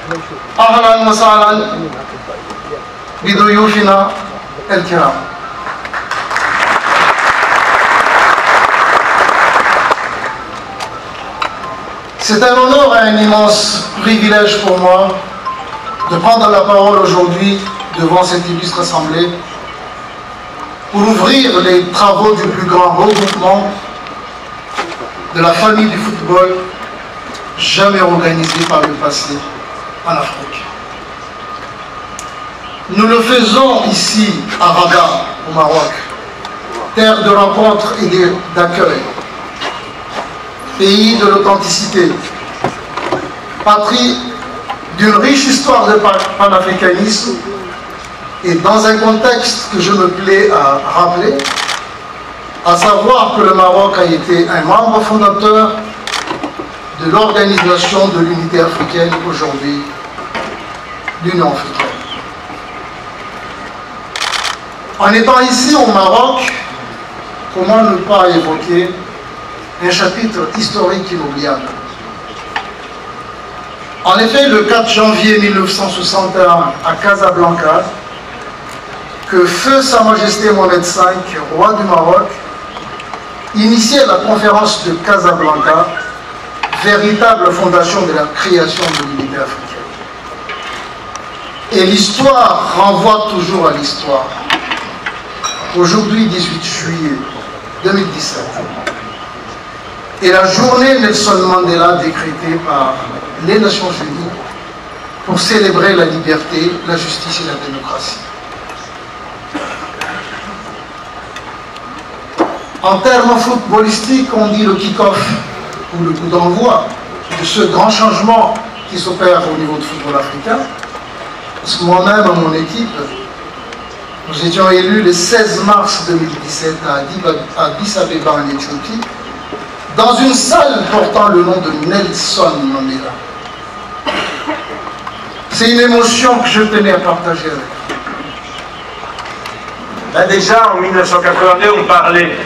أهلا وسهلا بضيوفنا الكرام. C'est un honneur et un immense privilège pour moi de prendre la parole aujourd'hui devant cette illustre assemblée pour ouvrir les travaux du plus grand regroupement de la famille du football jamais organisé par le passé en Afrique. Nous le faisons ici à Rabat, au Maroc, terre de rencontre et d'accueil, pays de l'authenticité, patrie d'une riche histoire de panafricanisme et dans un contexte que je me plais à rappeler, à savoir que le Maroc a été un membre fondateur de l'Organisation de l'Unité africaine, aujourd'hui l'Union africaine. En étant ici au Maroc, comment ne pas évoquer un chapitre historique inoubliable? En effet, le 4 janvier 1961, à Casablanca, que feu Sa Majesté Mohamed V, roi du Maroc, initiait la conférence de Casablanca, véritable fondation de la création de l'unité africaine. Et l'histoire renvoie toujours à l'histoire. Aujourd'hui, 18 juillet 2017, et la journée Nelson Mandela décrétée par les Nations Unies pour célébrer la liberté, la justice et la démocratie. En termes footballistiques, on dit le kick-off ou le coup d'envoi de ce grand changement qui s'opère au niveau du football africain. Parce que moi-même, à mon équipe, nous étions élus le 16 mars 2017 à Addis Abeba en Éthiopie, dans une salle portant le nom de Nelson Mandela. C'est une émotion que je tenais à partager avec vous. Ben déjà, en 1982, on parlait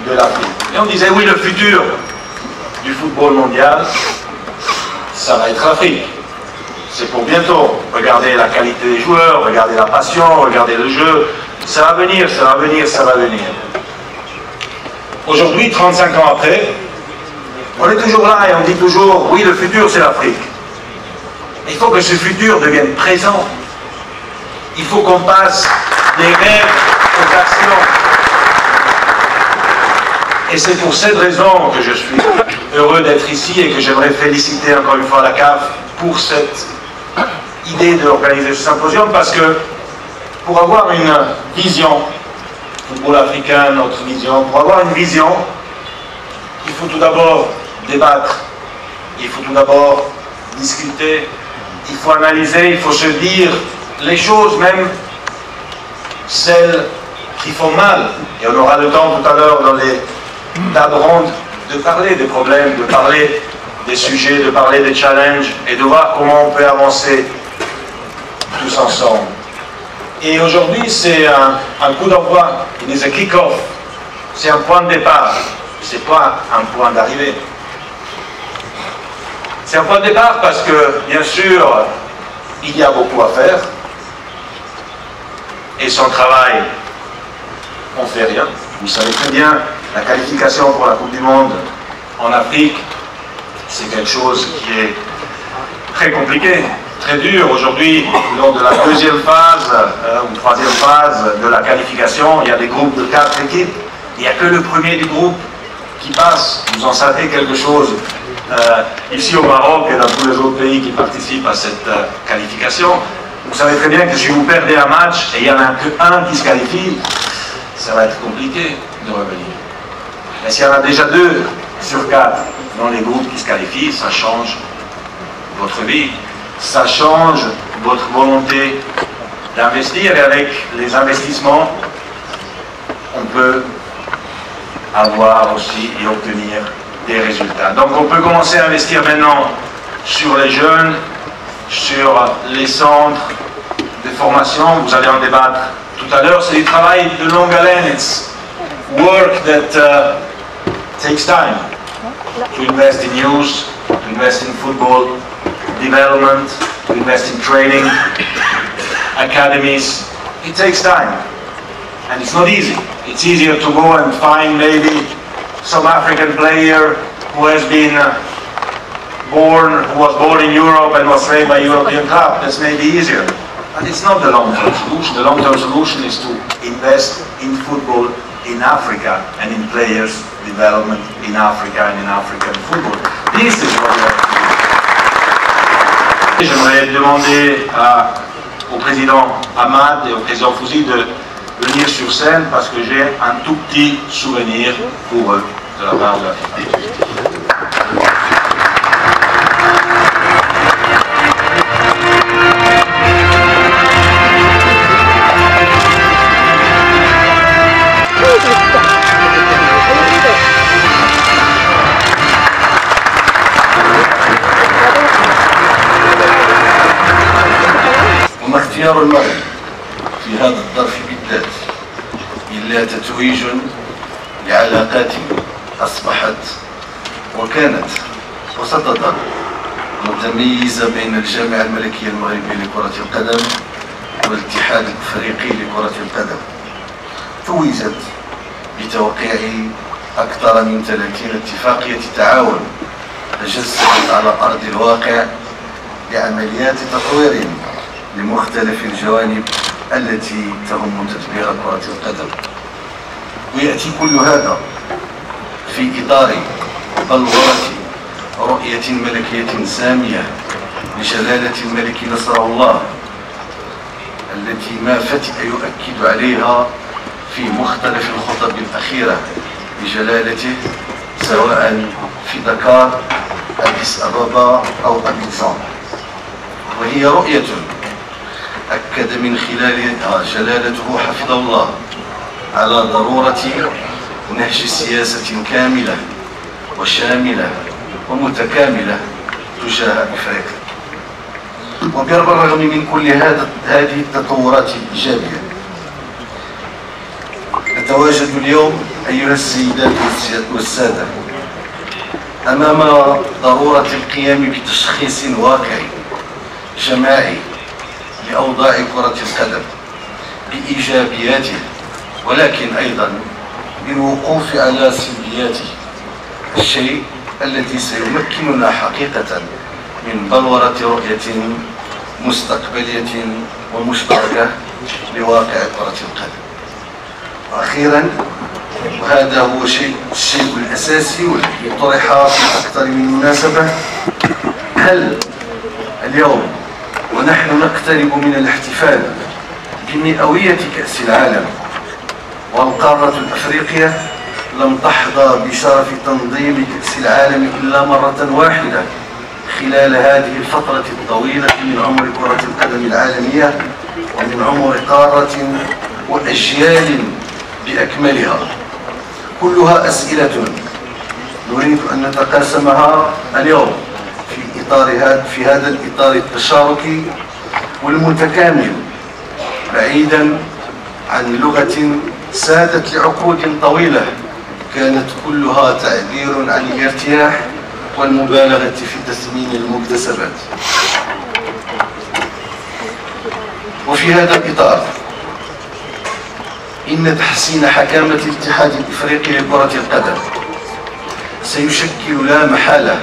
de l'Afrique. Et on disait, oui, le futur du football mondial, ça va être l'Afrique. C'est pour bientôt. Regardez la qualité des joueurs, regardez la passion, regardez le jeu. Ça va venir, ça va venir, ça va venir. Aujourd'hui, 35 ans après, on est toujours là et on dit toujours, oui, le futur, c'est l'Afrique. Il faut que ce futur devienne présent. Il faut qu'on passe des rêves aux actions. Et c'est pour cette raison que je suis heureux d'être ici et que j'aimerais féliciter encore une fois la CAF pour cette idée d'organiser ce symposium, parce que pour avoir une vision, football africain, notre vision, pour avoir une vision, il faut tout d'abord débattre, il faut tout d'abord discuter, il faut analyser, il faut se dire les choses, même celles qui font mal. Et on aura le temps tout à l'heure dans les tables rondes de parler des problèmes, de parler des sujets, de parler des challenges et de voir comment on peut avancer tous ensemble. Et aujourd'hui, c'est un coup d'envoi, it is a kick-off, c'est un point de départ, c'est pas un point d'arrivée. C'est un point de départ parce que, bien sûr, il y a beaucoup à faire, et sans travail, on ne fait rien. Vous savez très bien, la qualification pour la Coupe du Monde en Afrique, c'est quelque chose qui est très compliqué, très dur. Aujourd'hui, lors de la deuxième phase ou troisième phase de la qualification, il y a des groupes de 4 équipes. Il n'y a que le premier du groupe qui passe. Vous en savez quelque chose ici au Maroc et dans tous les autres pays qui participent à cette qualification. Vous savez très bien que si vous perdez un match et il n'y en a qu'un qui se qualifie, ça va être compliqué de revenir. Mais s'il y en a déjà 2 sur 4 dans les groupes qui se qualifient, ça change votre vie, ça change votre volonté d'investir, et avec les investissements, on peut avoir aussi et obtenir des résultats. Donc on peut commencer à investir maintenant sur les jeunes, sur les centres de formation. Vous allez en débattre tout à l'heure. C'est du travail de longue haleine. It's work that takes time to invest in youth, to invest in football development, to invest in training, academies. It takes time, and it's not easy. It's easier to go and find maybe some African player who has been who was born in Europe and was trained by a European club. That's maybe easier. But it's not the long-term solution. The long-term solution is to invest in football in Africa and in players' development in Africa and in African football. This is what we have to do. J'aimerais demander au président Ahmad et au président Fouzi de venir sur scène parce que j'ai un tout petit souvenir pour eux de la part de la FIFA. اختيار المغرب في هذا الظرف بالذات إلا تتويج لعلاقات أصبحت وكانت وستظل متميزة بين الجامعة الملكية المغربية لكرة القدم والاتحاد الأفريقي لكرة القدم. توجت بتوقيع أكثر من 30 اتفاقية تعاون تجسدت على أرض الواقع لعمليات تطوير لمختلف الجوانب التي تهم تطبيق كرة القدم. ويأتي كل هذا في إطار بلورة رؤية ملكية سامية لجلالة الملك نصره الله التي ما فتئ يؤكد عليها في مختلف الخطب الأخيرة لجلالته سواء في دكار، أديس أبابا أو أبيجان. وهي رؤية أكد من خلالها جلالته حفظه الله على ضرورة نهج سياسة كاملة وشاملة ومتكاملة تجاه إفريقيا. وبالرغم من كل هذه التطورات الإيجابية نتواجد اليوم أيها السيدات والسادة أمام ضرورة القيام بتشخيص واقعي جماعي لأوضاع كرة القدم بإيجابياته ولكن أيضا بالوقوف على سلبياته، الشيء الذي سيمكننا حقيقة من بلورة رؤية مستقبلية ومشتركة لواقع كرة القدم. وأخيرا وهذا هو الشيء الأساسي والذي طرح في أكثر من مناسبة، هل اليوم ونحن نقترب من الاحتفال بمئوية كأس العالم والقارة الأفريقية لم تحظى بشرف تنظيم كأس العالم إلا مرة واحدة خلال هذه الفترة الطويلة من عمر كرة القدم العالمية ومن عمر قارة وأجيال بأكملها، كلها أسئلة نريد أن نتقاسمها اليوم في هذا الإطار التشاركي والمتكامل، بعيدا عن لغة سادت لعقود طويلة كانت كلها تعبير عن الارتياح والمبالغة في تثمين المكتسبات. وفي هذا الإطار إن تحسين حكامة الاتحاد الإفريقي لكرة القدم سيشكل لا محالة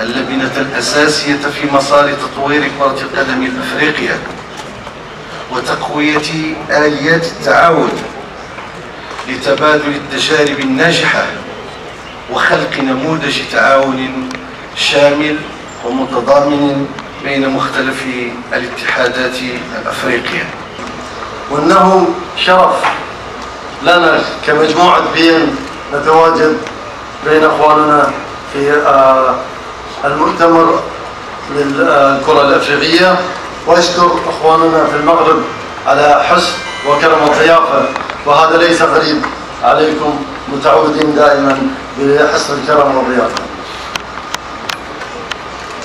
اللبنة الأساسية في مسار تطوير كرة القدم الأفريقية وتقوية آليات التعاون لتبادل التجارب الناجحة وخلق نموذج تعاون شامل ومتضامن بين مختلف الاتحادات الأفريقية. وأنه شرف لنا كمجموعة بين نتواجد بين أخواننا في المؤتمر للكرة الأفريقية، وأشكر أخواننا في المغرب على حسن وكرم الضيافة، وهذا ليس غريب عليكم، متعودين دائما بحسن الكرم والضيافة.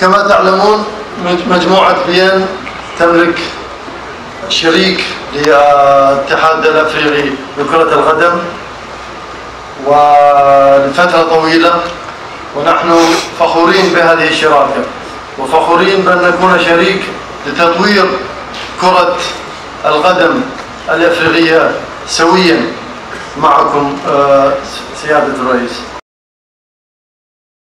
كما تعلمون مجموعة بين تملك شريك للاتحاد الأفريقي لكرة القدم ولفترة طويلة، ونحن فخورين بهذه الشراكة وفخورين بأن نكون شريك لتطوير كرة القدم الأفريقية سويا معكم سيادة الرئيس.